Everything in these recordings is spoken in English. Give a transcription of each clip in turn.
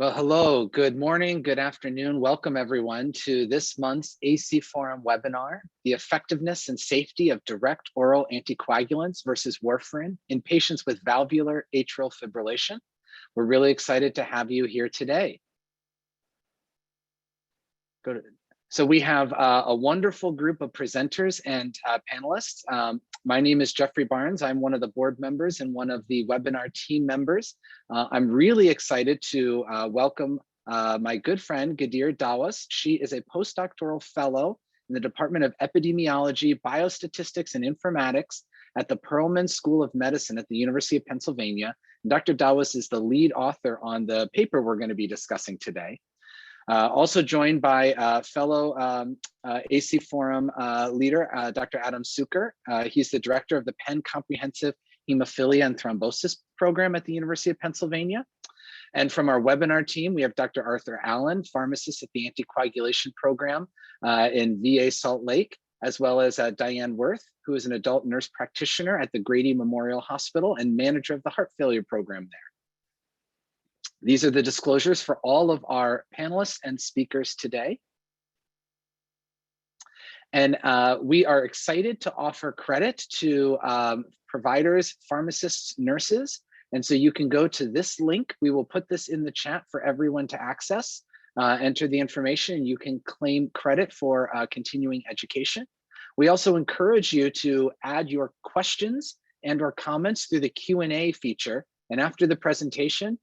Well, hello, good morning, good afternoon. Welcome everyone to this month's AC Forum webinar, The Effectiveness and Safety of Direct Oral Anticoagulants versus Warfarin in Patients with Valvular Atrial Fibrillation. We're really excited to have you here today. So we have a wonderful group of presenters and panelists. My name is Geoffrey Barnes. I'm one of the board members and one of the webinar team members. I'm really excited to welcome my good friend, Ghadeer Dawwas. She is a postdoctoral fellow in the Department of Epidemiology, Biostatistics, and Informatics at the Perelman School of Medicine at the University of Pennsylvania. And Dr. Dawwas is the lead author on the paper we're going to be discussing today. Also joined by fellow AC Forum leader, Dr. Adam Cuker. He's the director of the Penn Comprehensive Hemophilia and Thrombosis Program at the University of Pennsylvania. And from our webinar team, we have Dr. Arthur Allen, pharmacist at the Anticoagulation Program in VA Salt Lake, as well as Diane Wirth, who is an adult nurse practitioner at the Grady Memorial Hospital and manager of the heart failure program there. These are the disclosures for all of our panelists and speakers today. And we are excited to offer credit to providers, pharmacists, nurses. And so you can go to this link. We will put this in the chat for everyone to access. Enter the information and you can claim credit for continuing education. We also encourage you to add your questions and or comments through the Q&A feature. And after the presentation,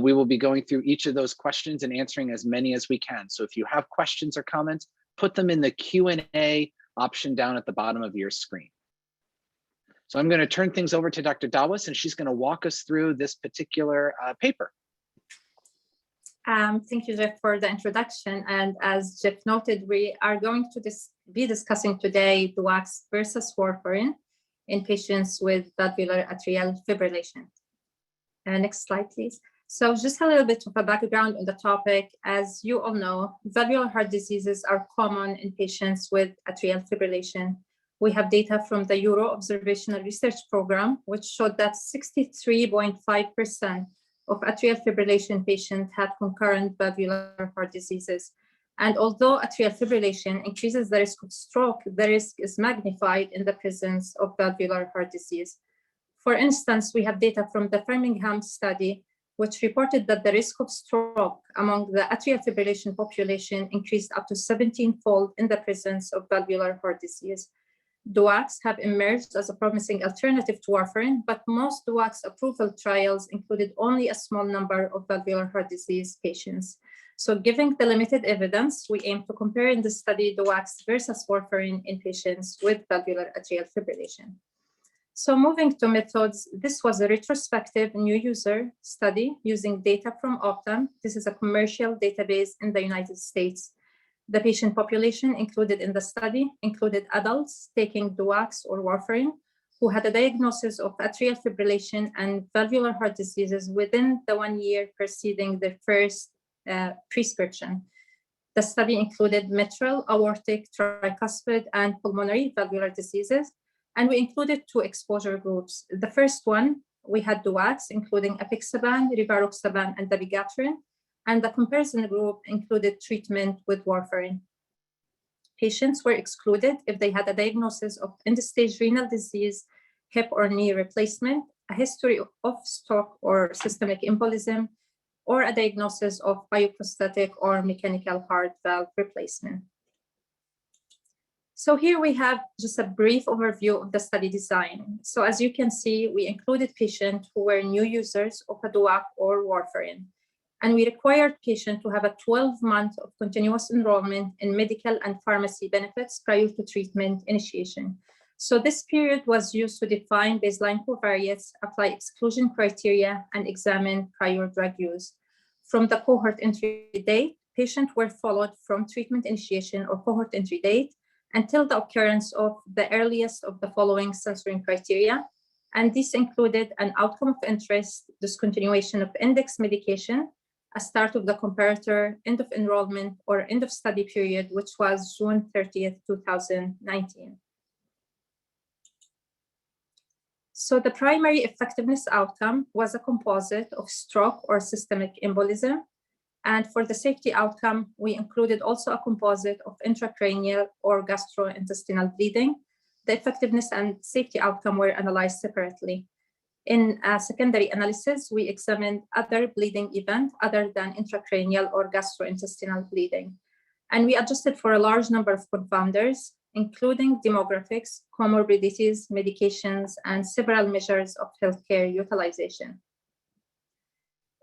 we will be going through each of those questions and answering as many as we can. So if you have questions or comments, put them in the Q&A option down at the bottom of your screen. So I'm going to turn things over to Dr. Dawwas, and she's going to walk us through this particular paper. Thank you, Jeff, for the introduction. And as Jeff noted, we are going to be discussing today Dawwas versus Warfarin in patients with valvular atrial fibrillation. Next slide, please. So just a little bit of a background on the topic. As you all know, valvular heart diseases are common in patients with atrial fibrillation. We have data from the Euro Observational Research Program, which showed that 63.5% of atrial fibrillation patients had concurrent valvular heart diseases. And although atrial fibrillation increases the risk of stroke, the risk is magnified in the presence of valvular heart disease. For instance, we have data from the Birmingham study, which reported that the risk of stroke among the atrial fibrillation population increased up to 17-fold in the presence of valvular heart disease. DOACs have emerged as a promising alternative to warfarin, but most DOACs approval trials included only a small number of valvular heart disease patients. So given the limited evidence, we aim to compare in the study DOACs versus warfarin in patients with valvular atrial fibrillation. So moving to methods, this was a retrospective new user study using data from Optum. This is a commercial database in the United States. The patient population included in the study included adults taking DOACs or warfarin who had a diagnosis of atrial fibrillation and valvular heart diseases within the 1 year preceding their first prescription. The study included mitral, aortic, tricuspid, and pulmonary valvular diseases. And we included 2 exposure groups. The first one, we had DOACs, including apixaban, rivaroxaban, and dabigatran. And the comparison group included treatment with warfarin. Patients were excluded if they had a diagnosis of end-stage renal disease, hip or knee replacement, a history of stroke or systemic embolism, or a diagnosis of bioprosthetic or mechanical heart valve replacement. So here we have just a brief overview of the study design. So as you can see, we included patients who were new users of a DOAC or warfarin. And we required patients to have a 12-month of continuous enrollment in medical and pharmacy benefits prior to treatment initiation. So this period was used to define baseline covariates, apply exclusion criteria, and examine prior drug use. From the cohort entry date, patients were followed from treatment initiation or cohort entry date until the occurrence of the earliest of the following censoring criteria. And this included an outcome of interest, discontinuation of index medication, a start of the comparator, end of enrollment, or end of study period, which was June 30th, 2019. So the primary effectiveness outcome was a composite of stroke or systemic embolism, And for the safety outcome, we included also a composite of intracranial or gastrointestinal bleeding. The effectiveness and safety outcome were analyzed separately. In a secondary analysis, we examined other bleeding events other than intracranial or gastrointestinal bleeding. And we adjusted for a large number of confounders, including demographics, comorbidities, medications, and several measures of healthcare utilization.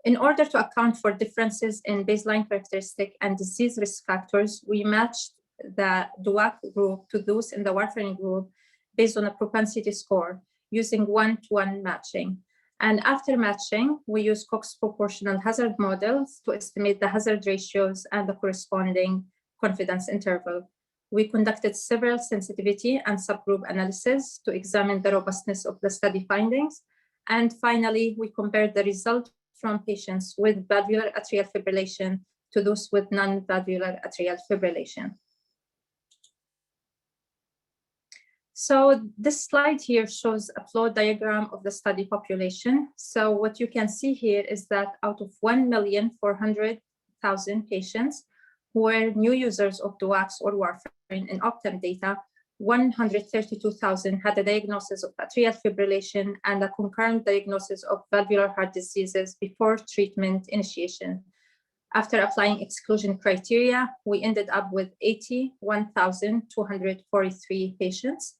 In order to account for differences in baseline characteristic and disease risk factors, we matched the DOAC group to those in the Warfarin group based on a propensity score using one-to-one matching. And after matching, we use Cox proportional hazard models to estimate the hazard ratios and the corresponding confidence interval. We conducted several sensitivity and subgroup analyses to examine the robustness of the study findings. And finally, we compared the result from patients with valvular atrial fibrillation to those with non-valvular atrial fibrillation. So this slide here shows a flow diagram of the study population. So what you can see here is that out of 1,400,000 patients who were new users of Dawwas or Warfarin in Optum data, 132,000 had a diagnosis of atrial fibrillation and a concurrent diagnosis of valvular heart diseases before treatment initiation. After applying exclusion criteria, we ended up with 81,243 patients.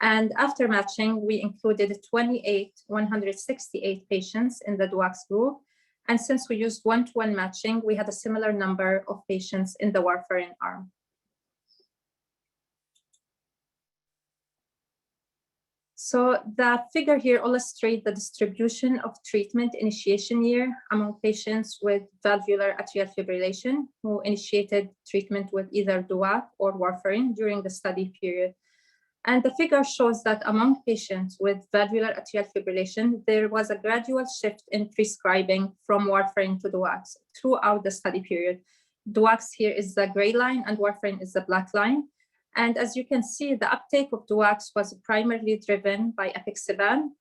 And after matching, we included 168 patients in the Dawwas group. And since we used one-to-one matching, we had a similar number of patients in the Warfarin arm. So the figure here illustrates the distribution of treatment initiation year among patients with valvular atrial fibrillation who initiated treatment with either Dawwas or Warfarin during the study period. And the figure shows that among patients with valvular atrial fibrillation, there was a gradual shift in prescribing from Warfarin to Dawwas throughout the study period. Dawwas here is the gray line and Warfarin is the black line. And as you can see, the uptake of Dawwas was primarily driven by apixaban,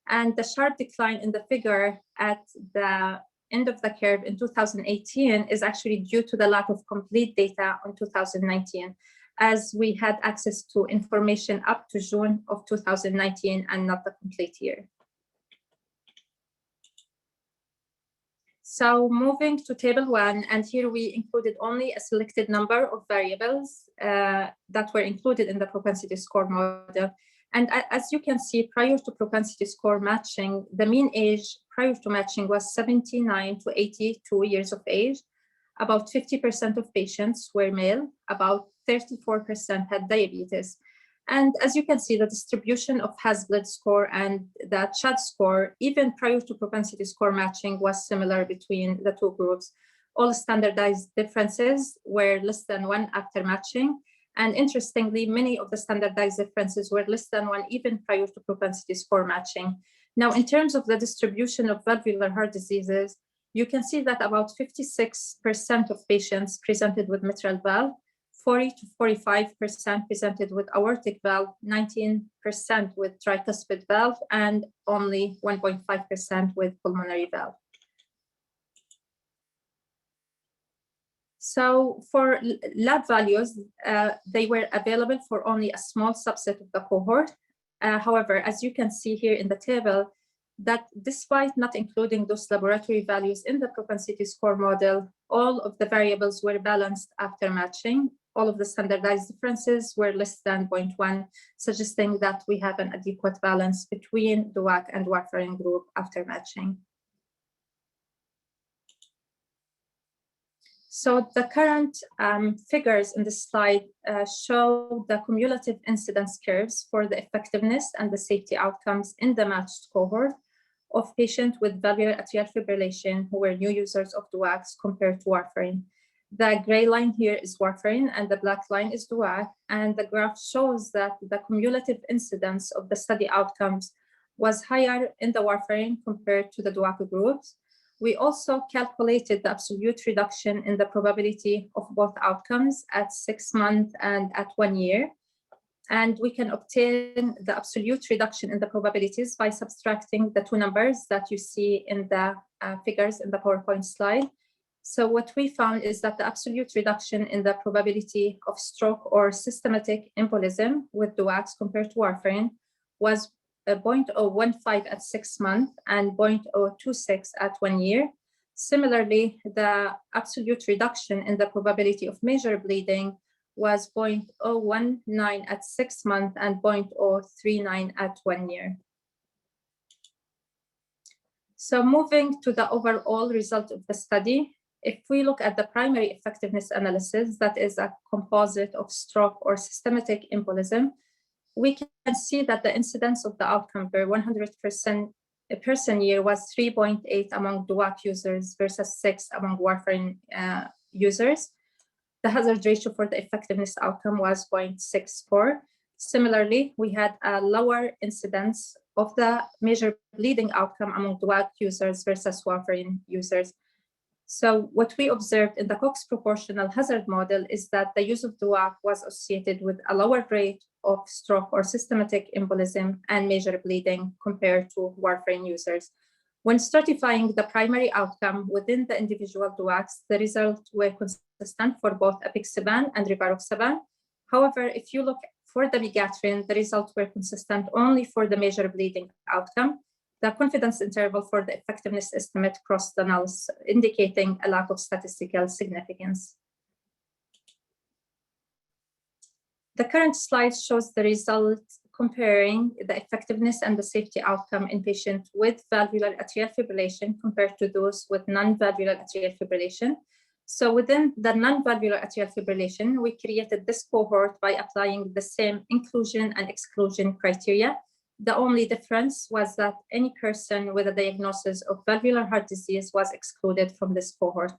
and the sharp decline in the figure at the end of the curve in 2018 is actually due to the lack of complete data on 2019, as we had access to information up to June of 2019 and not the complete year. So moving to table 1, and here we included only a selected number of variables that were included in the propensity score model. And as you can see, prior to propensity score matching, the mean age prior to matching was 79 to 82 years of age. About 50% of patients were male, about 34% had diabetes. And as you can see, the distribution of Has-Bled score and the CHAD score, even prior to propensity score matching, was similar between the two groups. All standardized differences were less than 1 after matching. And interestingly, many of the standardized differences were less than 1 even prior to propensity score matching. Now, in terms of the distribution of valvular heart diseases, you can see that about 56% of patients presented with mitral valve, 40 to 45% presented with aortic valve, 19% with tricuspid valve, and only 1.5% with pulmonary valve. So for lab values, they were available for only a small subset of the cohort. However, as you can see here in the table, that despite not including those laboratory values in the propensity score model, all of the variables were balanced after matching. All of the standardized differences were less than 0.1, suggesting that we have an adequate balance between the Dawwas and Warfarin group after matching. So the current figures in this slide show the cumulative incidence curves for the effectiveness and the safety outcomes in the matched cohort of patients with valvular atrial fibrillation who were new users of Dawwas compared to Warfarin. The gray line here is Warfarin and the black line is Dawwas, and the graph shows that the cumulative incidence of the study outcomes was higher in the Warfarin compared to the Dawwas groups. We also calculated the absolute reduction in the probability of both outcomes at 6 months and at 1 year. And we can obtain the absolute reduction in the probabilities by subtracting the two numbers that you see in the figures in the PowerPoint slide. So what we found is that the absolute reduction in the probability of stroke or systematic embolism with DOACs compared to warfarin was 0.015 at 6 months and 0.026 at 1 year. Similarly, the absolute reduction in the probability of major bleeding was 0.019 at 6 months and 0.039 at 1 year. So moving to the overall result of the study, if we look at the primary effectiveness analysis, that is a composite of stroke or systematic embolism, we can see that the incidence of the outcome per 100% person year was 3.8 among DOAC users versus 6 among warfarin users. The hazard ratio for the effectiveness outcome was 0.64. Similarly, we had a lower incidence of the major bleeding outcome among DOAC users versus warfarin users. So what we observed in the Cox proportional hazard model is that the use of DOAC was associated with a lower rate of stroke or systematic embolism and major bleeding compared to warfarin users. When stratifying the primary outcome within the individual DOACs, the results were consistent for both apixaban and rivaroxaban. However, if you look for the bigatrin, the results were consistent only for the major bleeding outcome. The confidence interval for the effectiveness estimate crossed the nulls, indicating a lack of statistical significance. The current slide shows the results comparing the effectiveness and the safety outcome in patients with valvular atrial fibrillation compared to those with non-valvular atrial fibrillation. So within the non-valvular atrial fibrillation, we created this cohort by applying the same inclusion and exclusion criteria. The only difference was that any person with a diagnosis of valvular heart disease was excluded from this cohort.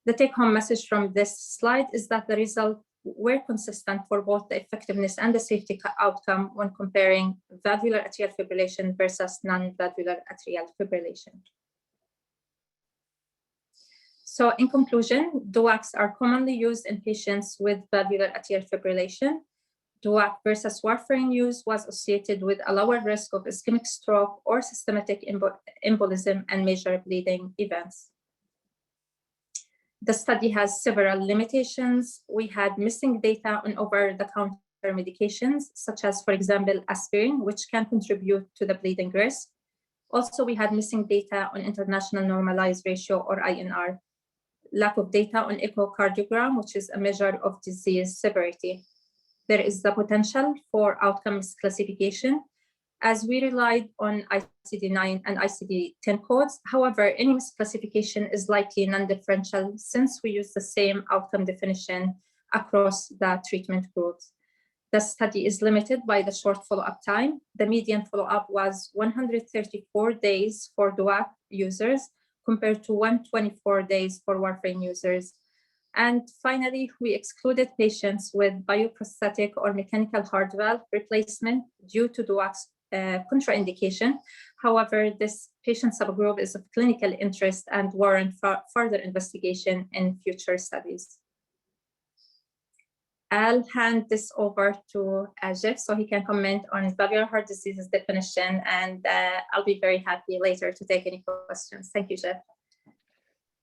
The take-home message from this slide is that the results were consistent for both the effectiveness and the safety outcome when comparing valvular atrial fibrillation versus non-valvular atrial fibrillation. So in conclusion, DOACs are commonly used in patients with valvular atrial fibrillation. DOAC versus warfarin use was associated with a lower risk of ischemic stroke or systematic embolism and major bleeding events. The study has several limitations. We had missing data on over-the-counter medications, such as, for example, aspirin, which can contribute to the bleeding risk. Also, we had missing data on international normalized ratio, or INR. Lack of data on echocardiogram, which is a measure of disease severity. There is the potential for outcome misclassification, as we relied on ICD-9 and ICD-10 codes. However, any misclassification is likely non-differential since we use the same outcome definition across the treatment groups. The study is limited by the short follow-up time. The median follow-up was 134 days for DOAC users compared to 124 days for warfarin users. And finally, we excluded patients with bioprosthetic or mechanical heart valve replacement due to DOAC's contraindication. However, this patient subgroup is of clinical interest and warrant further investigation in future studies. I'll hand this over to Geoff so he can comment on valvular heart disease's definition, and I'll be very happy later to take any questions. Thank you, Geoff.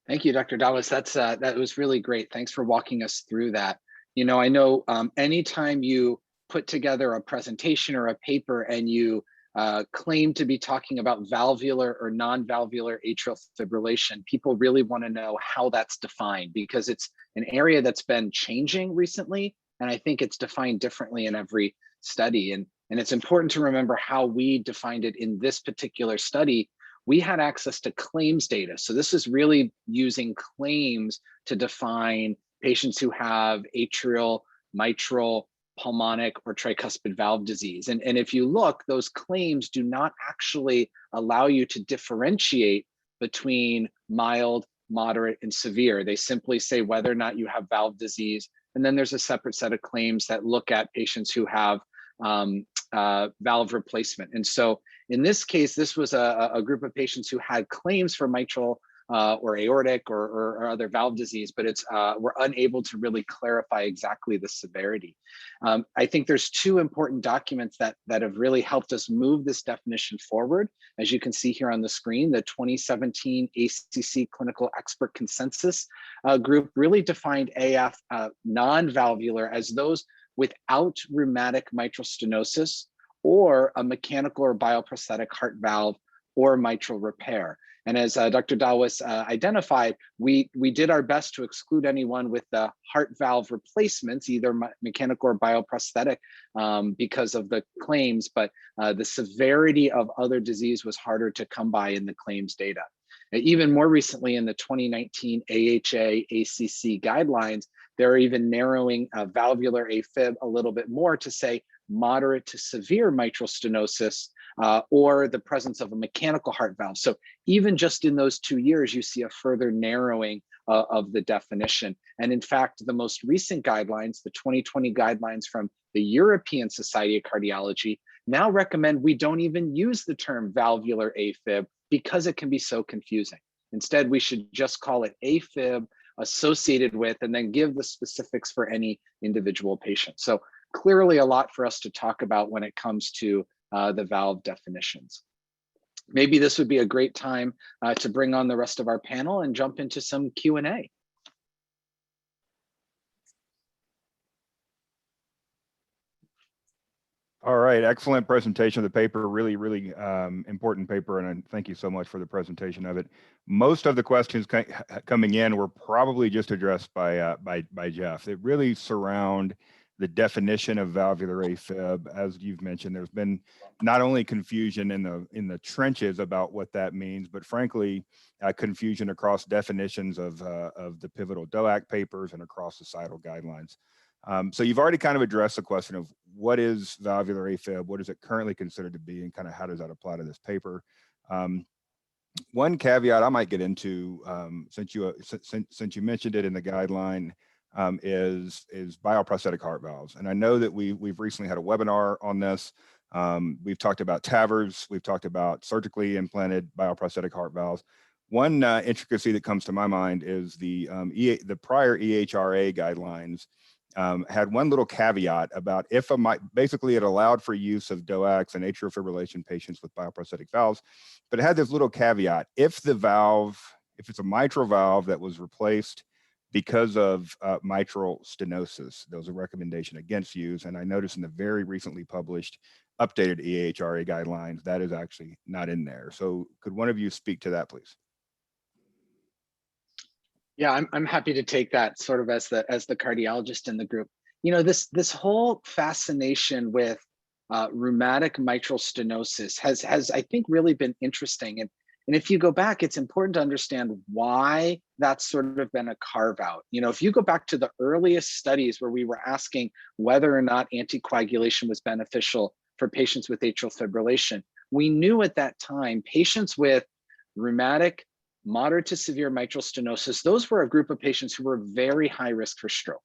Thank you, Dr. Dawwas. That was really great. Thanks for walking us through that. You know, I know anytime you put together a presentation or a paper and you claim to be talking about valvular or non-valvular atrial fibrillation, people really want to know how that's defined, because it's an area that's been changing recently, and I think it's defined differently in every study. And it's important to remember how we defined it in this particular study. We had access to claims data. So this is really using claims to define patients who have atrial, mitral, pulmonic, or tricuspid valve disease. And if you look, those claims do not actually allow you to differentiate between mild, moderate, and severe. They simply say whether or not you have valve disease. And then there's a separate set of claims that look at patients who have valve replacement. And so in this case, this was a group of patients who had claims for mitral or aortic or other valve disease, but it's we're unable to really clarify exactly the severity. I think there's two important documents that have really helped us move this definition forward. As you can see here on the screen, the 2017 ACC Clinical Expert Consensus group really defined AF non-valvular as those without rheumatic mitral stenosis or a mechanical or bioprosthetic heart valve or mitral repair. And as Dr. Dawwas identified, we did our best to exclude anyone with the heart valve replacements, either mechanical or bioprosthetic, because of the claims, but the severity of other disease was harder to come by in the claims data. Even more recently, in the 2019 AHA-ACC guidelines, they're even narrowing valvular AFib a little bit more to say moderate to severe mitral stenosis or the presence of a mechanical heart valve. So even just in those 2 years, you see a further narrowing of the definition. And in fact, the most recent guidelines, the 2020 guidelines from the European Society of Cardiology, now recommend we don't even use the term valvular AFib because it can be so confusing. Instead, we should just call it AFib associated with, and then give the specifics for any individual patient. So clearly a lot for us to talk about when it comes to the valve definitions. Maybe this would be a great time to bring on the rest of our panel and jump into some Q&A. All right, excellent presentation of the paper, really important paper, and thank you so much for the presentation of it. Most of the questions coming in were probably just addressed by Jeff. They really surround the definition of valvular AFib. As you've mentioned, there's been not only confusion in the trenches about what that means, but frankly, confusion across definitions of the pivotal DOAC papers and across societal guidelines. So you've already kind of addressed the question of what is valvular AFib, what is it currently considered to be, and kind of how does that apply to this paper. One caveat I might get into, since you mentioned it in the guideline, is bioprosthetic heart valves. And I know that we've recently had a webinar on this. We've talked about TAVRs, we've talked about surgically implanted bioprosthetic heart valves. One intricacy that comes to my mind is the prior EHRA guidelines had one little caveat about basically it allowed for use of DOACs and atrial fibrillation patients with bioprosthetic valves, but it had this little caveat: if it's a mitral valve that was replaced because of mitral stenosis, there was a recommendation against use. And I noticed in the very recently published updated EHRA guidelines, that is actually not in there. So could one of you speak to that, please? Yeah, I'm happy to take that sort of as the cardiologist in the group. You know, this whole fascination with rheumatic mitral stenosis has I think really been interesting. And if you go back, it's important to understand why that's sort of been a carve out. You know, if you go back to the earliest studies where we were asking whether or not anticoagulation was beneficial for patients with atrial fibrillation, we knew at that time patients with rheumatic moderate to severe mitral stenosis, those were a group of patients who were very high risk for stroke.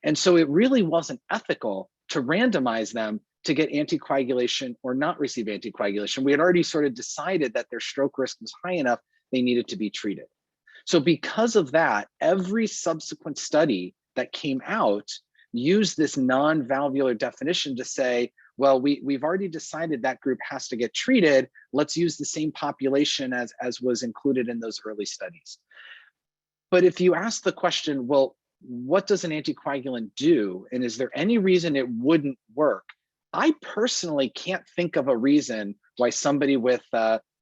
And so it really wasn't ethical to randomize them to get anticoagulation or not receive anticoagulation. We had already sort of decided that their stroke risk was high enough, they needed to be treated. So because of that, every subsequent study that came out used this non-valvular definition to say, well, we've already decided that group has to get treated. Let's use the same population as was included in those early studies. But if you ask the question, well, what does an anticoagulant do? And is there any reason it wouldn't work? I personally can't think of a reason why somebody with,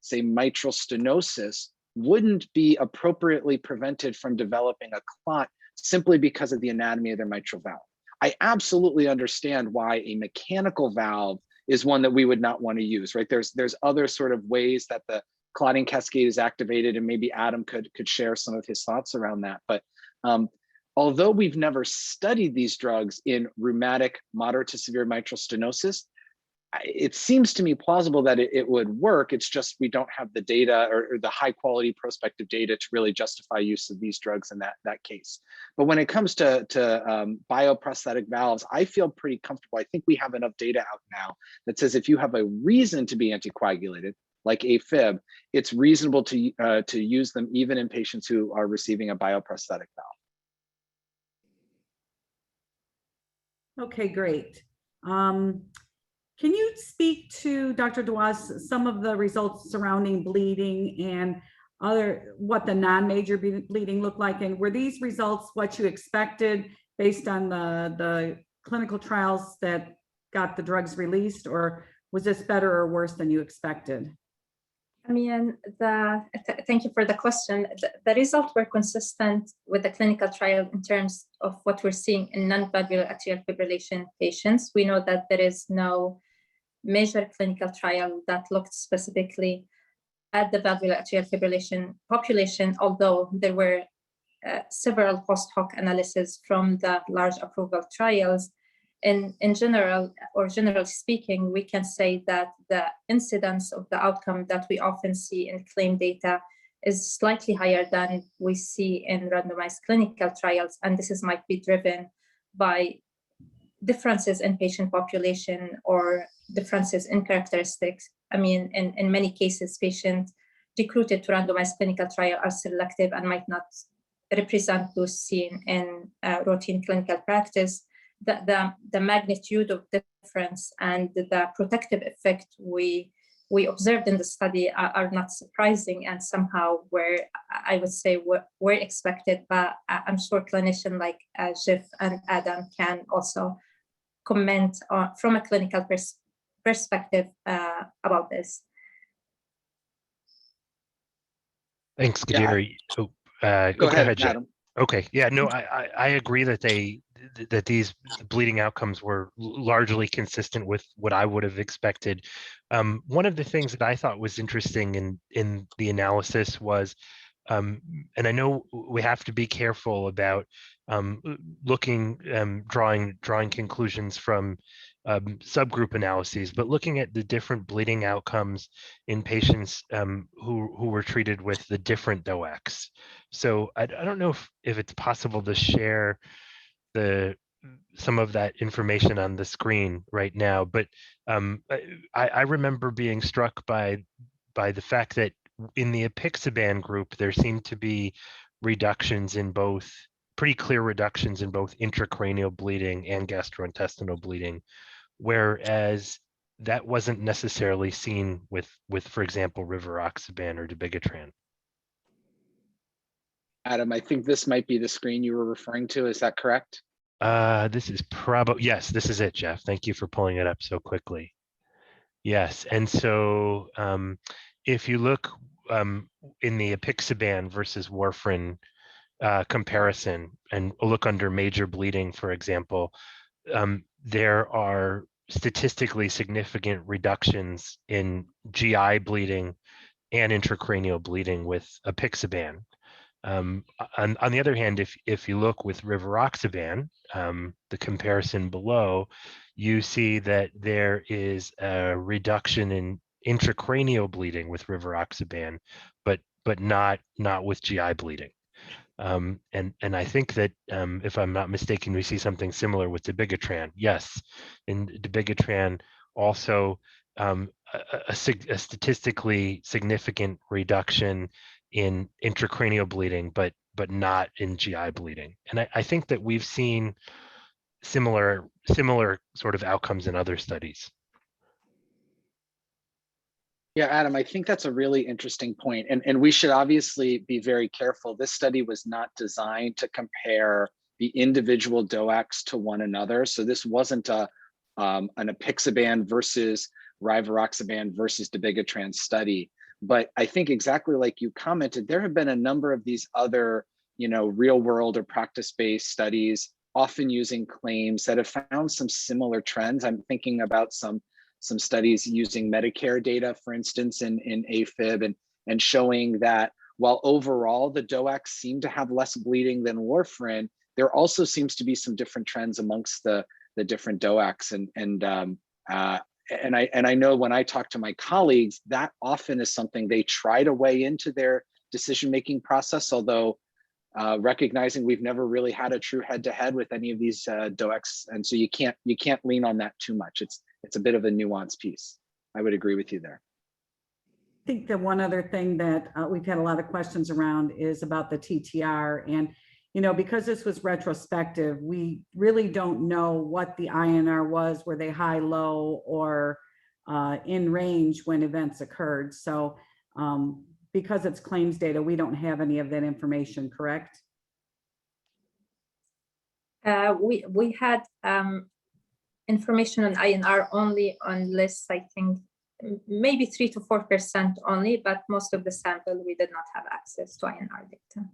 say, mitral stenosis wouldn't be appropriately prevented from developing a clot simply because of the anatomy of their mitral valve. I absolutely understand why a mechanical valve is one that we would not want to use, right? There's other sort of ways that the clotting cascade is activated, and maybe Adam could share some of his thoughts around that. But although we've never studied these drugs in rheumatic moderate to severe mitral stenosis, it seems to me plausible that it would work. It's just we don't have the data or the high quality prospective data to really justify use of these drugs in that case. But when it comes to bioprosthetic valves, I feel pretty comfortable. I think we have enough data out now that says if you have a reason to be anticoagulated, like AFib, it's reasonable to use them even in patients who are receiving a bioprosthetic valve. Okay, great. Can you speak to, Dr. Dawwas, some of the results surrounding bleeding and what the non-major bleeding looked like? And were these results what you expected based on the clinical trials that got the drugs released, or was this better or worse than you expected? I mean, thank you for the question. The results were consistent with the clinical trial in terms of what we're seeing in non-valvular atrial fibrillation patients. We know that there is no major clinical trial that looked specifically at the valvular atrial fibrillation population, although there were several post hoc analyses from the large approval trials. In general, or generally speaking, we can say that the incidence of the outcome that we often see in claim data is slightly higher than we see in randomized clinical trials. And this might be driven by differences in patient population or differences in characteristics. I mean, in many cases, patients recruited to randomized clinical trial are selective and might not represent those seen in routine clinical practice. The magnitude of difference and the protective effect we observed in the study are not surprising, and somehow I would say were expected, but I'm sure clinicians like Jeff and Adam can also comment from a clinical perspective about this. Thanks, Ghadeer. Yeah. Go ahead, Jeff. Adam. Okay, yeah, no, I agree that these bleeding outcomes were largely consistent with what I would have expected. One of the things that I thought was interesting in the analysis was, and I know we have to be careful about drawing conclusions from subgroup analyses, but looking at the different bleeding outcomes in patients who were treated with the different DOACs. So I don't know if it's possible to share some of that information on the screen right now, but I remember being struck by the fact that in the apixaban group, there seemed to be pretty clear reductions in both intracranial bleeding and gastrointestinal bleeding, whereas that wasn't necessarily seen with for example, rivaroxaban or dabigatran. Adam, I think this might be the screen you were referring to. Is that correct? This is probably, yes, this is it, Jeff. Thank you for pulling it up so quickly. Yes, and so if you look in the apixaban versus warfarin comparison and look under major bleeding, for example, there are statistically significant reductions in GI bleeding and intracranial bleeding with apixaban. On the other hand, if you look with rivaroxaban, the comparison below, you see that there is a reduction in intracranial bleeding with rivaroxaban, but not with GI bleeding. And I think that if I'm not mistaken, we see something similar with dabigatran. Yes, in dabigatran also a statistically significant reduction in intracranial bleeding, but not in GI bleeding. And I think that we've seen similar sort of outcomes in other studies. Yeah, Adam, I think that's a really interesting point. And we should obviously be very careful. This study was not designed to compare the individual DOACs to one another. So this wasn't an apixaban versus rivaroxaban versus dabigatran study. But I think exactly like you commented, there have been a number of these other, real world or practice-based studies, often using claims that have found some similar trends. I'm thinking about some studies using Medicare data, for instance, in AFib, and showing that while overall the DOACs seem to have less bleeding than warfarin, there also seems to be some different trends amongst the different DOACs. And I know when I talk to my colleagues, that often is something they try to weigh into their decision-making process, although recognizing we've never really had a true head-to-head with any of these DOACs, and so you can't lean on that too much. It's a bit of a nuanced piece. I would agree with you there. think that one other thing that we've had a lot of questions around is about the TTR. And, because this was retrospective, we really don't know what the INR was. Were they high, low, or in range when events occurred? So because it's claims data, we don't have any of that information, correct? We had information on INR only on lists, I think maybe 3 to 4% only, but most of the sample we did not have access to INR data.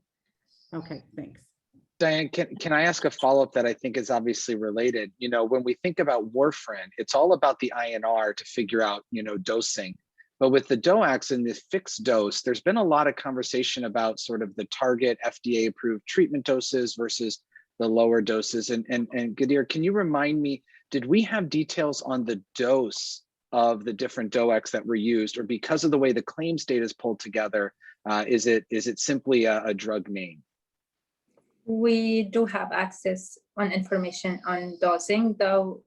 Okay, thanks. Diane, can I ask a follow-up that I think is obviously related? When we think about warfarin, it's all about the INR to figure out, dosing. But with the DOACs and the fixed dose, there's been a lot of conversation about sort of the target FDA-approved treatment doses versus the lower doses. And Ghadeer, can you remind me, did we have details on the dose of the different DOACs that were used, or because of the way the claims data is pulled together, is it simply a drug name? We do have access on information on dosing, though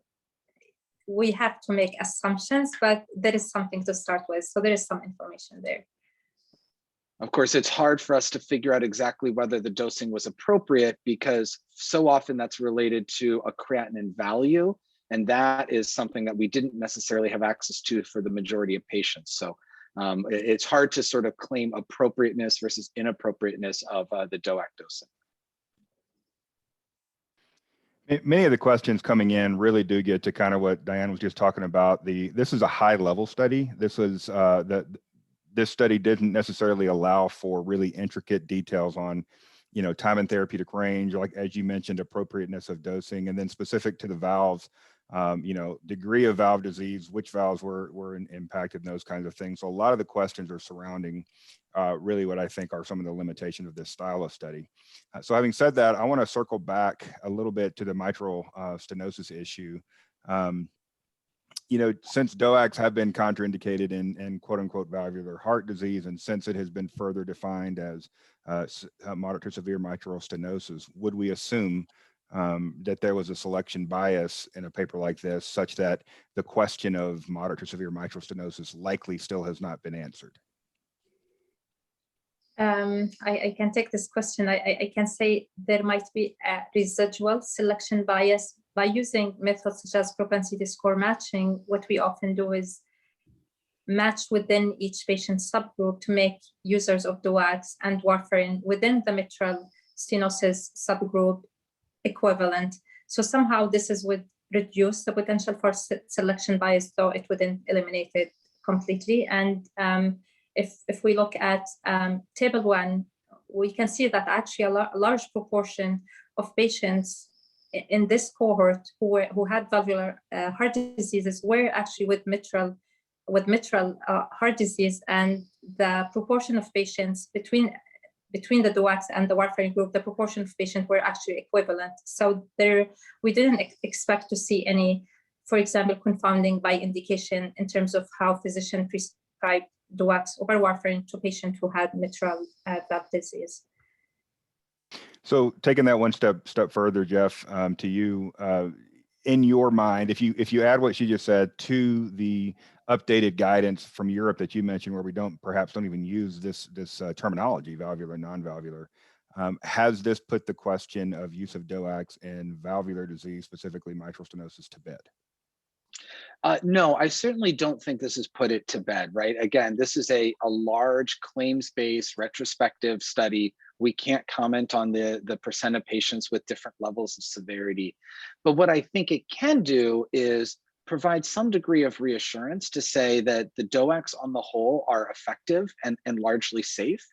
we have to make assumptions, but there is something to start with. So there is some information there. Of course, it's hard for us to figure out exactly whether the dosing was appropriate because so often that's related to a creatinine value. And that is something that we didn't necessarily have access to for the majority of patients. So it's hard to sort of claim appropriateness versus inappropriateness of the DOAC dosing. Many of the questions coming in really do get to kind of what Diane was just talking about. This is a high level study. This study didn't necessarily allow for really intricate details on, time and therapeutic range, like as you mentioned, appropriateness of dosing, and then specific to the valves, degree of valve disease, which valves were impacted, and those kinds of things. So a lot of the questions are surrounding really what I think are some of the limitations of this style of study. So having said that, I want to circle back a little bit to the mitral stenosis issue. Since DOACs have been contraindicated in quote unquote valvular heart disease, and since it has been further defined as moderate to severe mitral stenosis, would we assume that there was a selection bias in a paper like this, such that the question of moderate to severe mitral stenosis likely still has not been answered? I can take this question. I can say there might be a residual selection bias by using methods such as propensity score matching. What we often do is match within each patient subgroup to make users of DOACs and warfarin within the mitral stenosis subgroup equivalent. So somehow this would reduce the potential for selection bias, though it wouldn't eliminate it completely. And if we look at table 1, we can see that actually a large proportion of patients in this cohort who had valvular heart diseases were actually with mitral heart disease, and the proportion of patients between the DOACs and the warfarin group, the proportion of patients were actually equivalent. So we didn't expect to see any, for example, confounding by indication in terms of how physicians prescribe DOACs over warfarin to patients who had mitral valve disease. So taking that one step further, Jeff, to you, in your mind, if you add what she just said to the updated guidance from Europe that you mentioned, where we perhaps don't even use this terminology, valvular, non-valvular, has this put the question of use of DOACs in valvular disease, specifically mitral stenosis, to bed? No, I certainly don't think this has put it to bed, right? Again, this is a large claims-based retrospective study. We can't comment on the percent of patients with different levels of severity. But what I think it can do is provide some degree of reassurance to say that the DOACs on the whole are effective and largely safe.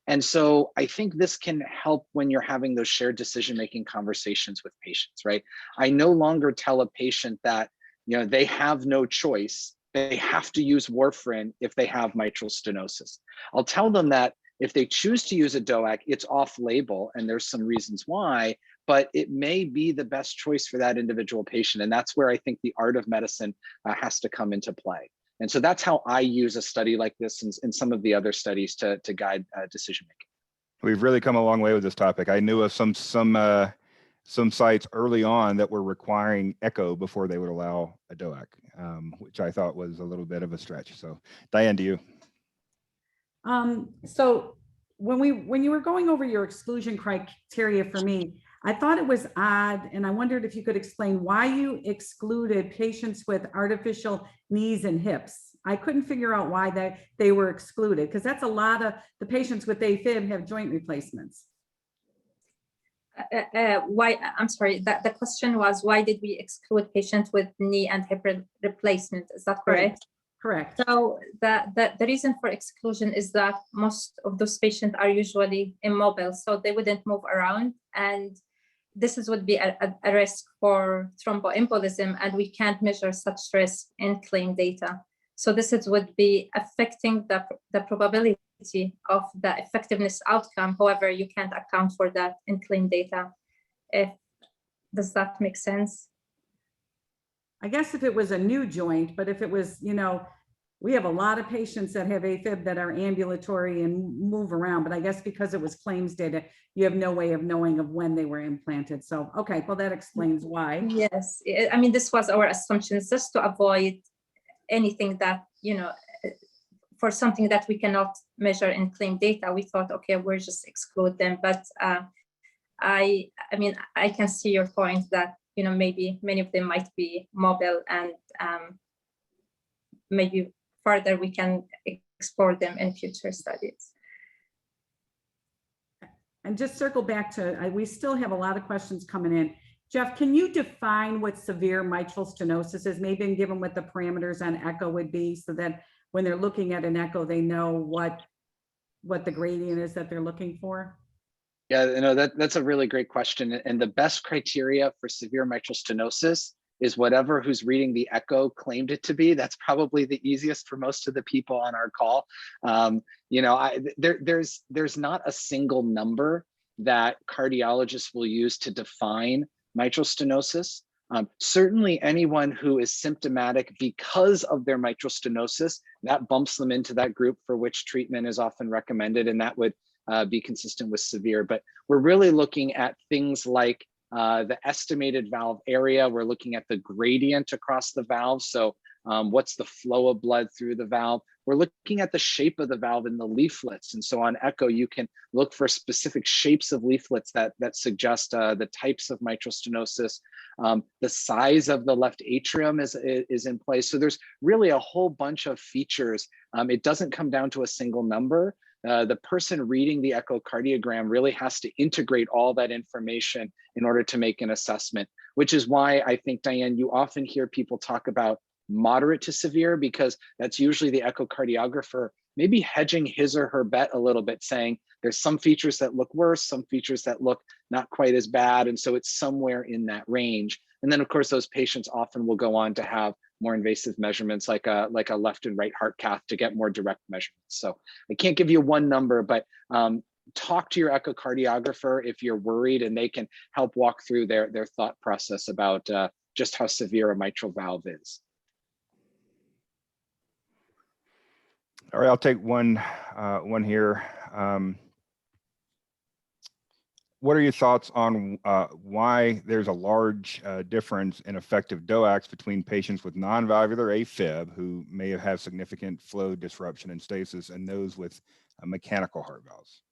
And so I think this can help when you're having those shared decision-making conversations with patients, right? I no longer tell a patient that they have no choice. They have to use warfarin if they have mitral stenosis. I'll tell them that if they choose to use a DOAC, it's off-label, and there's some reasons why, but it may be the best choice for that individual patient. And that's where I think the art of medicine has to come into play. And so that's how I use a study like this and some of the other studies to guide decision-making. We've really come a long way with this topic. I knew of some sites early on that were requiring echo before they would allow a DOAC, which I thought was a little bit of a stretch. So Diane, to you. So when you were going over your exclusion criteria for me, I thought it was odd, and I wondered if you could explain why you excluded patients with artificial knees and hips. I couldn't figure out why they were excluded, because that's a lot of the patients with AFib have joint replacements. Why? I'm sorry. The question was, why did we exclude patients with knee and hip replacement? Is that correct? Correct. So the reason for exclusion is that most of those patients are usually immobile, so they wouldn't move around, and this would be a risk for thromboembolism, and we can't measure such risk in claim data. So this would be affecting the probability of the effectiveness outcome. However, you can't account for that in claim data. Does that make sense? I guess if it was a new joint, but if it was, we have a lot of patients that have AFib that are ambulatory and move around, but I guess because it was claims data, you have no way of knowing of when they were implanted. So, okay, well, that explains why. Yes, I mean, this was our assumptions, just to avoid anything that, for something that we cannot measure in claim data, we thought, okay, we'll just exclude them. But I mean, I can see your point that, maybe many of them might be mobile, and maybe further we can explore them in future studies. And just circle back to, we still have a lot of questions coming in. Jeff, can you define what severe mitral stenosis is, maybe and give them what the parameters on echo would be, so that when they're looking at an echo, they know what the gradient is that they're looking for? Yeah, that's a really great question. And the best criteria for severe mitral stenosis is whatever who's reading the echo claimed it to be. That's probably the easiest for most of the people on our call. There's not a single number that cardiologists will use to define mitral stenosis. Certainly anyone who is symptomatic because of their mitral stenosis, that bumps them into that group for which treatment is often recommended, and that would be consistent with severe. But we're really looking at things like the estimated valve area. We're looking at the gradient across the valve. So what's the flow of blood through the valve? We're looking at the shape of the valve in the leaflets. And so on echo, you can look for specific shapes of leaflets that suggest the types of mitral stenosis. The size of the left atrium is in place. So there's really a whole bunch of features. It doesn't come down to a single number. The person reading the echocardiogram really has to integrate all that information in order to make an assessment, which is why I think, Diane, you often hear people talk about moderate to severe, because that's usually the echocardiographer maybe hedging his or her bet a little bit, saying there's some features that look worse, some features that look not quite as bad. And so it's somewhere in that range. And then of course, those patients often will go on to have more invasive measurements like a left and right heart cath to get more direct measurements. So I can't give you one number, but talk to your echocardiographer if you're worried, and they can help walk through their thought process about just how severe a mitral valve is. All right, I'll take one here. What are your thoughts on why there's a large difference in effective DOACs between patients with non-valvular AFib who may have significant flow disruption and stasis, and those with mechanical heart valves?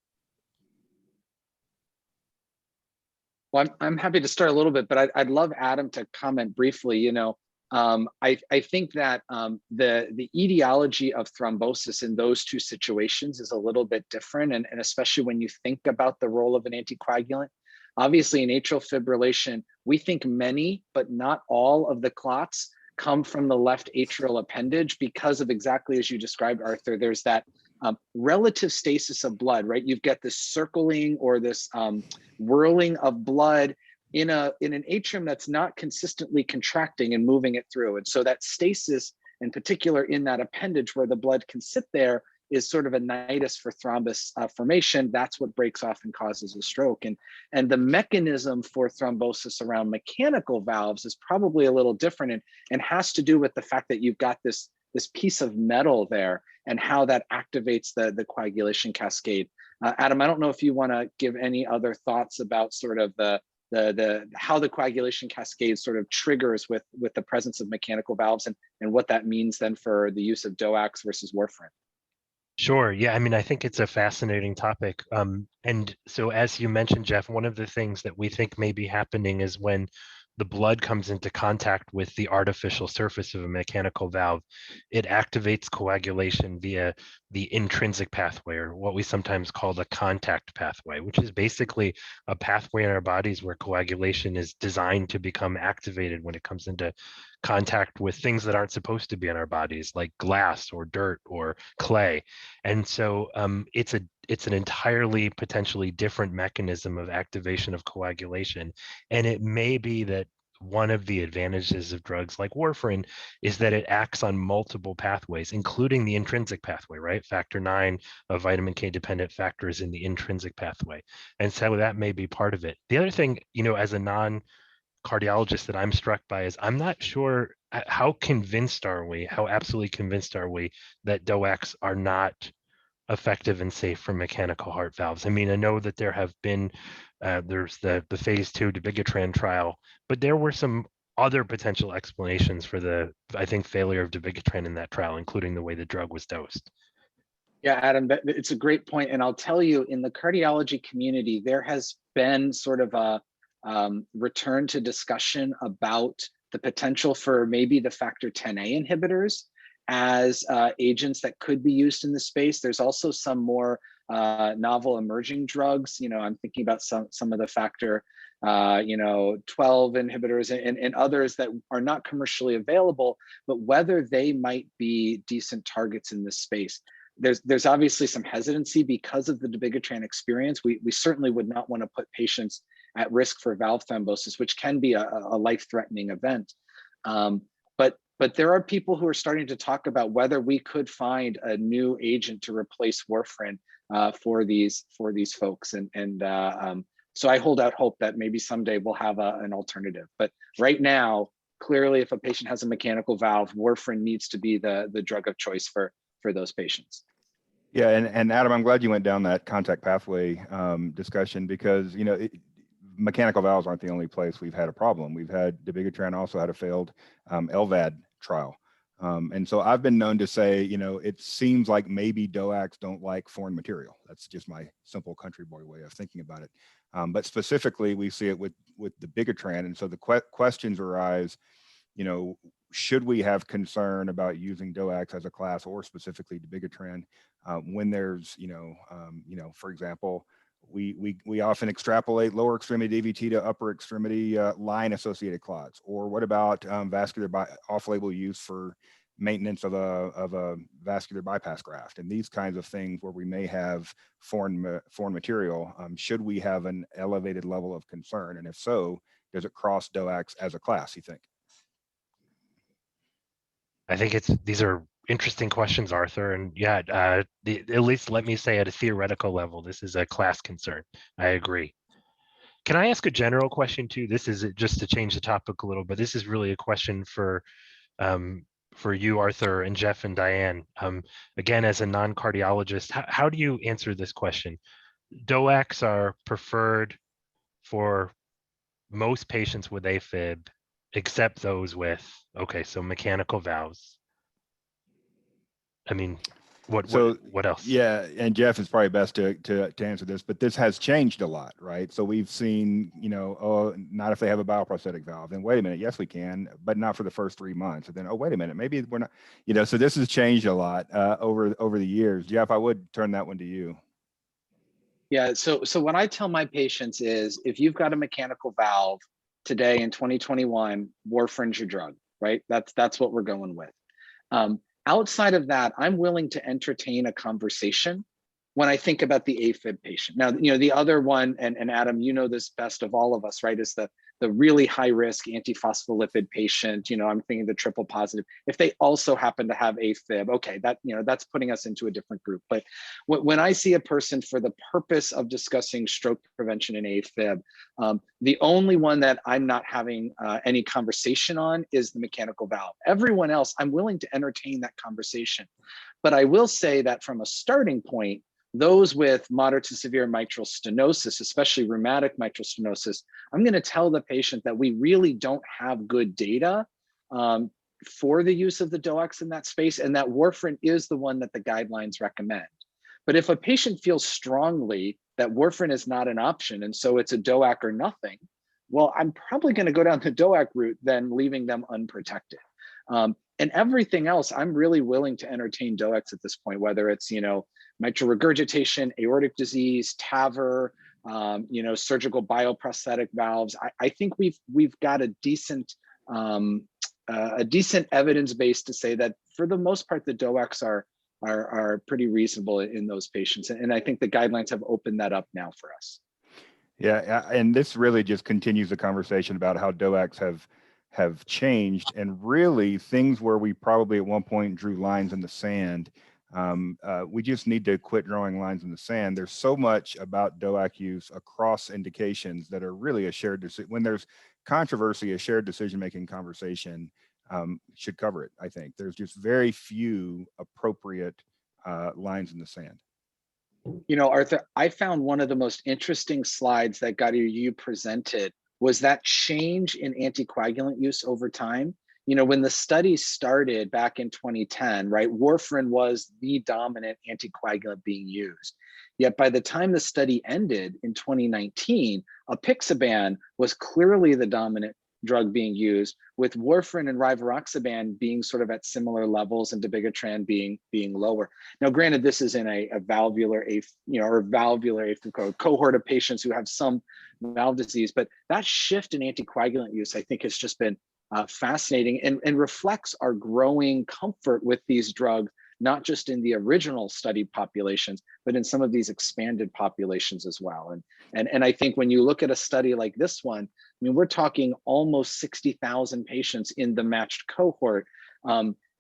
Well, I'm happy to start a little bit, but I'd love Adam to comment briefly. I think that the etiology of thrombosis in those two situations is a little bit different, and especially when you think about the role of an anticoagulant. Obviously, in atrial fibrillation, we think many, but not all of the clots come from the left atrial appendage because of exactly as you described, Arthur. There's that relative stasis of blood, right? You've got this circling or this whirling of blood in an atrium that's not consistently contracting and moving it through. And so that stasis, in particular in that appendage where the blood can sit there, is sort of a nidus for thrombus formation. That's what breaks off and causes a stroke. And the mechanism for thrombosis around mechanical valves is probably a little different, and has to do with the fact that you've got this piece of metal there and how that activates the coagulation cascade. Adam, I don't know if you want to give any other thoughts about sort of how the coagulation cascade sort of triggers with the presence of mechanical valves, and what that means then for the use of DOACs versus warfarin. Sure. Yeah. I mean, I think it's a fascinating topic. And so, as you mentioned, Jeff, one of the things that we think may be happening is when the blood comes into contact with the artificial surface of a mechanical valve, it activates coagulation via the intrinsic pathway, or what we sometimes call the contact pathway, which is basically a pathway in our bodies where coagulation is designed to become activated when it comes into contact with things that aren't supposed to be in our bodies, like glass or dirt or clay. And so it's an entirely potentially different mechanism of activation of coagulation. And it may be that one of the advantages of drugs like warfarin is that it acts on multiple pathways, including the intrinsic pathway, right? Factor 9 of vitamin K dependent factors in the intrinsic pathway. And so that may be part of it. The other thing, as a non-cardiologist that I'm struck by is I'm not sure how absolutely convinced are we that DOACs are not effective and safe for mechanical heart valves. I mean, I know that there have been, there's the phase 2 dabigatran trial, but there were some other potential explanations for the, I think, failure of dabigatran in that trial, including the way the drug was dosed. Yeah, Adam, it's a great point. And I'll tell you, in the cardiology community, there has been sort of a return to discussion about the potential for maybe the factor 10A inhibitors as agents that could be used in the space. There's also some more novel emerging drugs. I'm thinking about some of the factor 12 inhibitors and others that are not commercially available, but whether they might be decent targets in this space. There's obviously some hesitancy because of the dabigatran experience. We certainly would not want to put patients at risk for valve thrombosis, which can be a life-threatening event. But there are people who are starting to talk about whether we could find a new agent to replace warfarin for these folks, and so I hold out hope that maybe someday we'll have an alternative. But right now, clearly, if a patient has a mechanical valve, warfarin needs to be the drug of choice for those patients. Yeah, and Adam, I'm glad you went down that contact pathway discussion, because mechanical valves aren't the only place we've had a problem. We've had dabigatran also had a failed LVAD trial. And so I've been known to say, it seems like maybe DOACs don't like foreign material. That's just my simple country boy way of thinking about it. But specifically, we see it with dabigatran. And so the questions arise, should we have concern about using DOACs as a class, or specifically dabigatran, when there's, for example, we often extrapolate lower extremity DVT to upper extremity line associated clots. Or what about vascular off-label use for maintenance of a vascular bypass graft, and these kinds of things where we may have foreign material? Should we have an elevated level of concern, and if so, does it cross DOACs as a class, you think? I think these are interesting questions, Arthur. And yeah, at least let me say at a theoretical level, this is a class concern. I agree. Can I ask a general question too? This is just to change the topic a little, but this is really a question for you, Arthur, and Jeff and Diane. Again, as a non-cardiologist, how do you answer this question? DOACs are preferred for most patients with AFib, except those with, so mechanical valves. I mean, what else? Yeah, and Jeff is probably best to answer this, but this has changed a lot, right? So we've seen, not if they have a bioprosthetic valve. And wait a minute, yes, we can, but not for the first 3 months. And then, oh, wait a minute, maybe we're not, so this has changed a lot over the years. Jeff, I would turn that one to you. Yeah, so what I tell my patients is, if you've got a mechanical valve today in 2021, warfarin's your drug, right? That's what we're going with. Outside of that, I'm willing to entertain a conversation when I think about the AFib patient. Now, the other one, and Adam, this best of all of us, right, is the really high risk antiphospholipid patient. I'm thinking the triple positive. If they also happen to have AFib, okay, that's putting us into a different group. But when I see a person for the purpose of discussing stroke prevention and AFib, the only one that I'm not having any conversation on is the mechanical valve. Everyone else, I'm willing to entertain that conversation. But I will say that from a starting point, those with moderate to severe mitral stenosis, especially rheumatic mitral stenosis, I'm going to tell the patient that we really don't have good data for the use of the DOACs in that space, and that warfarin is the one that the guidelines recommend. But if a patient feels strongly that warfarin is not an option, and so it's a DOAC or nothing, well, I'm probably going to go down the DOAC route than leaving them unprotected. And everything else, I'm really willing to entertain DOACs at this point, whether it's, mitral regurgitation, aortic disease, TAVR, surgical bioprosthetic valves. I think we've got a decent evidence base to say that for the most part, the DOACs are pretty reasonable in those patients. And I think the guidelines have opened that up now for us. Yeah, and this really just continues the conversation about how DOACs have changed, and really things where we probably at one point drew lines in the sand. We just need to quit drawing lines in the sand. There's so much about DOAC use across indications that are really a shared decision. When there's controversy, a shared decision-making conversation should cover it, I think. There's just very few appropriate lines in the sand. Arthur, I found one of the most interesting slides that Ghadeer, you presented was that change in anticoagulant use over time. When the study started back in 2010, right, warfarin was the dominant anticoagulant being used. Yet by the time the study ended in 2019, apixaban was clearly the dominant drug being used, with warfarin and rivaroxaban being sort of at similar levels and dabigatran being lower. Now, granted, this is in a valvular AFib cohort of patients who have some valve disease, but that shift in anticoagulant use, I think, has just been fascinating and reflects our growing comfort with these drugs, not just in the original study populations, but in some of these expanded populations as well. And I think when you look at a study like this one, I mean, we're talking almost 60,000 patients in the matched cohort.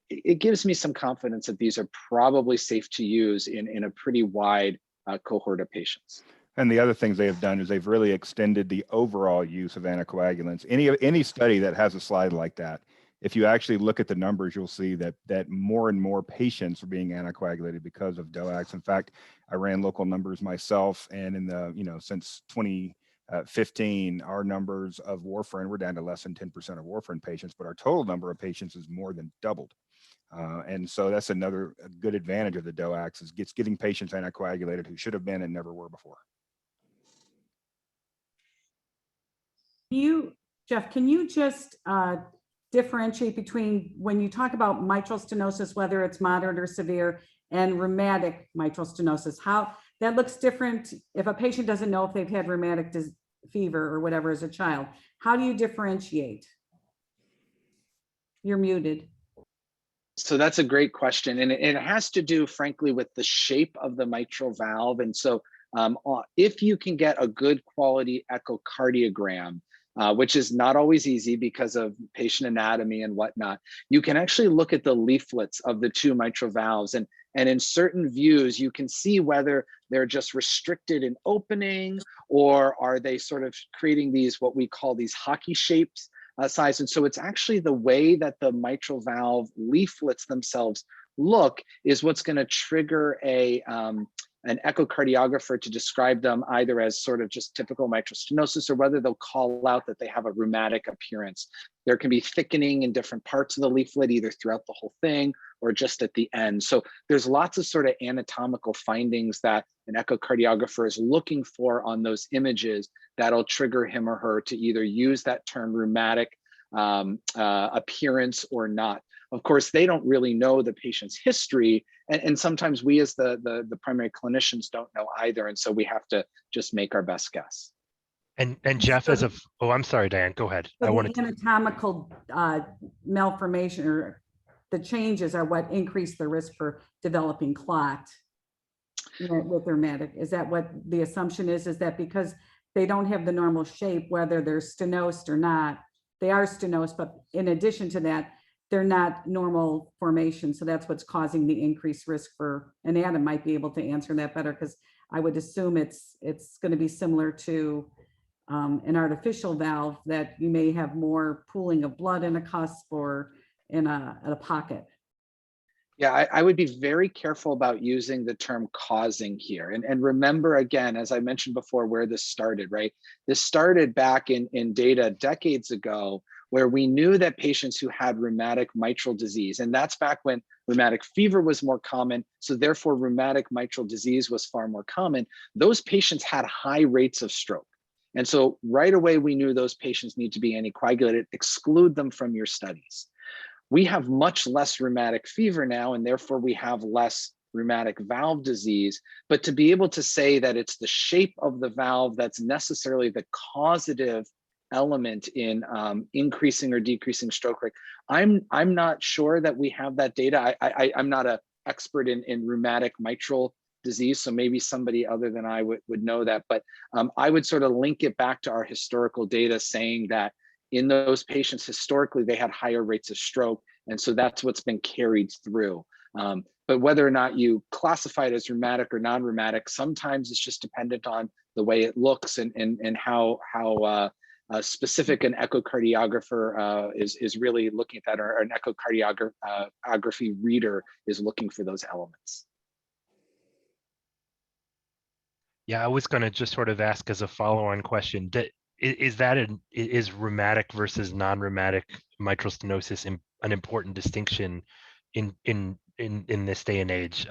It gives me some confidence that these are probably safe to use in a pretty wide cohort of patients. And the other things they have done is they've really extended the overall use of anticoagulants. Any study that has a slide like that, if you actually look at the numbers, you'll see that more and more patients are being anticoagulated because of DOACs. In fact, I ran local numbers myself, and in the since 2015, our numbers of warfarin were down to less than 10% of warfarin patients, but our total number of patients is more than doubled. And so that's another good advantage of the DOACs, is getting patients anticoagulated who should have been and never were before. Jeff, can you just differentiate between, when you talk about mitral stenosis, whether it's moderate or severe, and rheumatic mitral stenosis, how that looks different if a patient doesn't know if they've had rheumatic fever or whatever as a child? How do you differentiate? You're muted. So that's a great question. And it has to do, frankly, with the shape of the mitral valve. And so if you can get a good quality echocardiogram, which is not always easy because of patient anatomy and whatnot, you can actually look at the leaflets of the two mitral valves. And in certain views, you can see whether they're just restricted in opening, or are they sort of creating these, what we call these hockey shapes size. And so it's actually the way that the mitral valve leaflets themselves look is what's going to trigger an echocardiographer to describe them either as sort of just typical mitral stenosis, or whether they'll call out that they have a rheumatic appearance. There can be thickening in different parts of the leaflet, either throughout the whole thing or just at the end. So there's lots of sort of anatomical findings that an echocardiographer is looking for on those images that'll trigger him or her to either use that term rheumatic appearance or not. Of course, they don't really know the patient's history, and sometimes we as the primary clinicians don't know either, and so we have to just make our best guess. And Jeff, I'm sorry, Diane, go ahead. So the anatomical malformation or the changes are what increase the risk for developing clot with rheumatic. Is that what the assumption is? Is that because they don't have the normal shape, whether they're stenosed or not? They are stenosed, but in addition to that, they're not normal formation. So that's what's causing the increased risk for, and Adam might be able to answer that better, because I would assume it's going to be similar to an artificial valve, that you may have more pooling of blood in a cusp or in a pocket. Yeah, I would be very careful about using the term causing here. And remember, again, as I mentioned before, where this started, right? This started back in data decades ago, where we knew that patients who had rheumatic mitral disease, and that's back when rheumatic fever was more common, so therefore rheumatic mitral disease was far more common, those patients had high rates of stroke. And so right away, we knew those patients need to be anticoagulated, exclude them from your studies. We have much less rheumatic fever now, and therefore we have less rheumatic valve disease. But to be able to say that it's the shape of the valve that's necessarily the causative element in increasing or decreasing stroke rate, I'm not sure that we have that data. I'm not an expert in rheumatic mitral disease, so maybe somebody other than I would know that. But I would sort of link it back to our historical data saying that in those patients, historically, they had higher rates of stroke. And so that's what's been carried through. But whether or not you classify it as rheumatic or non-rheumatic, sometimes it's just dependent on the way it looks and how specific an echocardiographer is really looking at that, or an echocardiography reader is looking for those elements. Yeah, I was going to just sort of ask as a follow-on question, is rheumatic versus non-rheumatic mitral stenosis an important distinction in this day and age?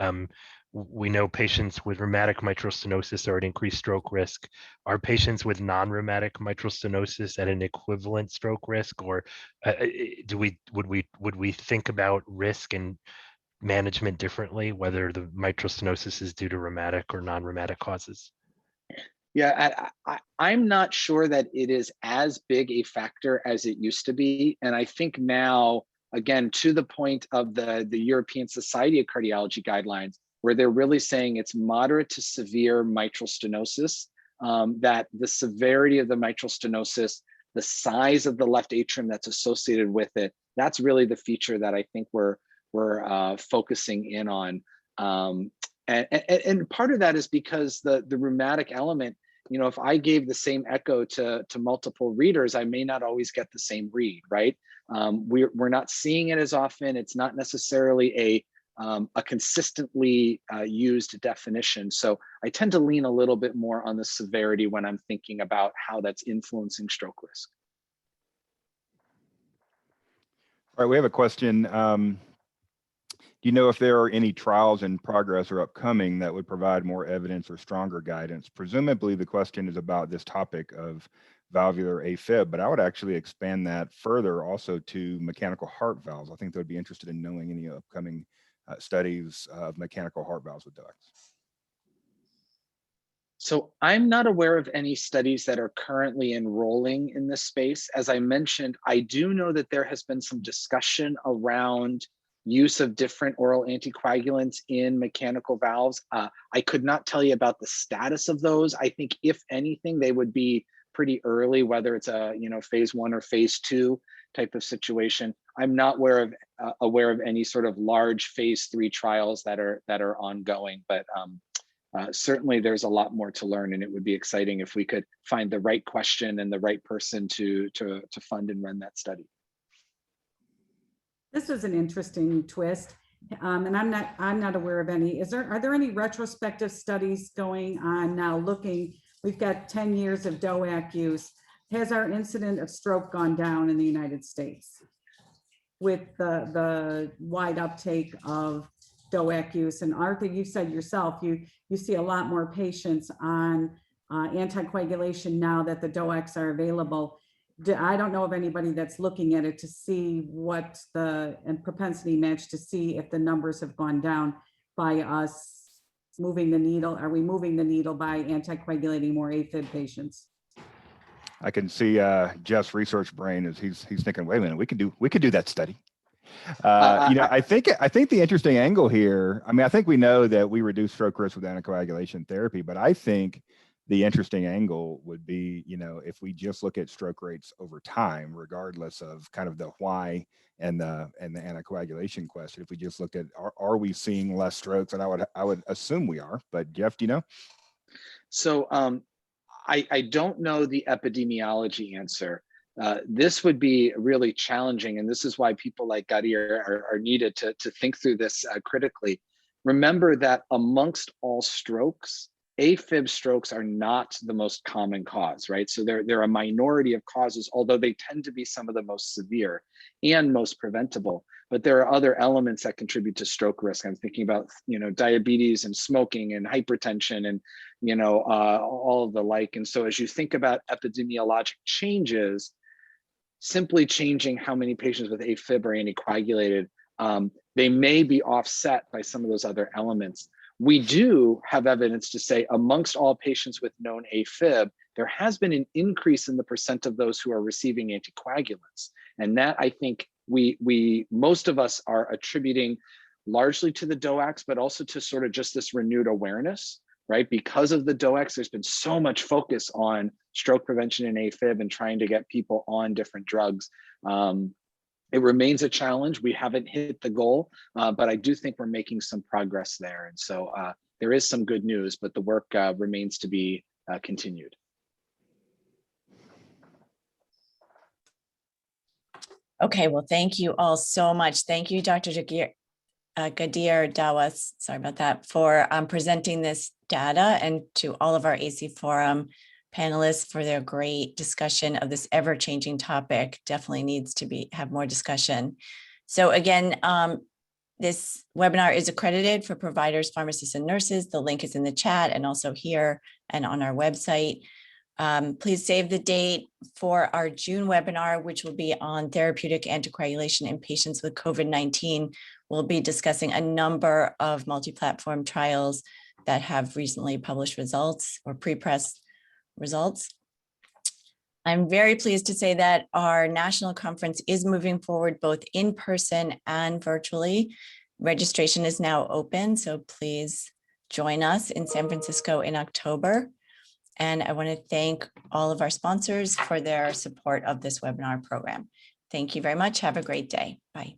We know patients with rheumatic mitral stenosis are at increased stroke risk. Are patients with non-rheumatic mitral stenosis at an equivalent stroke risk, or would we think about risk and management differently, whether the mitral stenosis is due to rheumatic or non-rheumatic causes? Yeah, I'm not sure that it is as big a factor as it used to be. And I think now, again, to the point of the European Society of Cardiology guidelines, where they're really saying it's moderate to severe mitral stenosis, that the severity of the mitral stenosis, the size of the left atrium that's associated with it, that's really the feature that I think we're focusing in on. And part of that is because the rheumatic element, if I gave the same echo to multiple readers, I may not always get the same read, right? We're not seeing it as often. It's not necessarily a consistently used definition. So I tend to lean a little bit more on the severity when I'm thinking about how that's influencing stroke risk. All right, we have a question. Do you know if there are any trials in progress or upcoming that would provide more evidence or stronger guidance? Presumably the question is about this topic of valvular AFib, but I would actually expand that further also to mechanical heart valves. I think they'd be interested in knowing any upcoming studies of mechanical heart valves with DOACs. So I'm not aware of any studies that are currently enrolling in this space. As I mentioned, I do know that there has been some discussion around use of different oral anticoagulants in mechanical valves. I could not tell you about the status of those. I think if anything, they would be pretty early, whether it's a phase 1 or phase 2 type of situation. I'm not aware of any sort of large phase 3 trials that are ongoing, but certainly there's a lot more to learn, and it would be exciting if we could find the right question and the right person to fund and run that study. This was an interesting twist, and I'm not aware of any. Are there any retrospective studies going on now? We've got 10 years of DOAC use. Has our incident of stroke gone down in the United States with the wide uptake of DOAC use? And Arthur, you said yourself, you see a lot more patients on anticoagulation now that the DOACs are available. I don't know of anybody that's looking at it to see what and propensity match to see if the numbers have gone down by us moving the needle. Are we moving the needle by anticoagulating more AFib patients? I can see Jeff's research brain as he's thinking, wait a minute, we could do that study. I think the interesting angle here, I think we know that we reduce stroke risk with anticoagulation therapy, but I think the interesting angle would be, if we just look at stroke rates over time, regardless of kind of the why and the anticoagulation question, if we just looked at, are we seeing less strokes? And I would assume we are, but Jeff, do you know? So I don't know the epidemiology answer. This would be really challenging, and this is why people like Ghadeer are needed to think through this critically. Remember that amongst all strokes, AFib strokes are not the most common cause, right? So they're a minority of causes, although they tend to be some of the most severe and most preventable. But there are other elements that contribute to stroke risk. I'm thinking about, diabetes and smoking and hypertension and, all of the like. And so as you think about epidemiologic changes, simply changing how many patients with AFib are anticoagulated, they may be offset by some of those other elements. We do have evidence to say amongst all patients with known AFib, there has been an increase in the percent of those who are receiving anticoagulants. And that, I think, most of us are attributing largely to the DOACs, but also to sort of just this renewed awareness, right? Because of the DOACs, there's been so much focus on stroke prevention and AFib and trying to get people on different drugs. It remains a challenge. We haven't hit the goal, but I do think we're making some progress there. And so there is some good news, but the work remains to be continued. Okay, well, thank you all so much. Thank you, Dr. Ghadeer, Dawwas, sorry about that, for presenting this data, and to all of our AC Forum panelists for their great discussion of this ever-changing topic. Definitely needs to have more discussion. So again, this webinar is accredited for providers, pharmacists, and nurses. The link is in the chat and also here and on our website. Please save the date for our June webinar, which will be on therapeutic anticoagulation in patients with COVID-19. We'll be discussing a number of multi-platform trials that have recently published results or pre-press results. I'm very pleased to say that our national conference is moving forward both in person and virtually. Registration is now open, so please join us in San Francisco in October. And I want to thank all of our sponsors for their support of this webinar program. Thank you very much. Have a great day. Bye.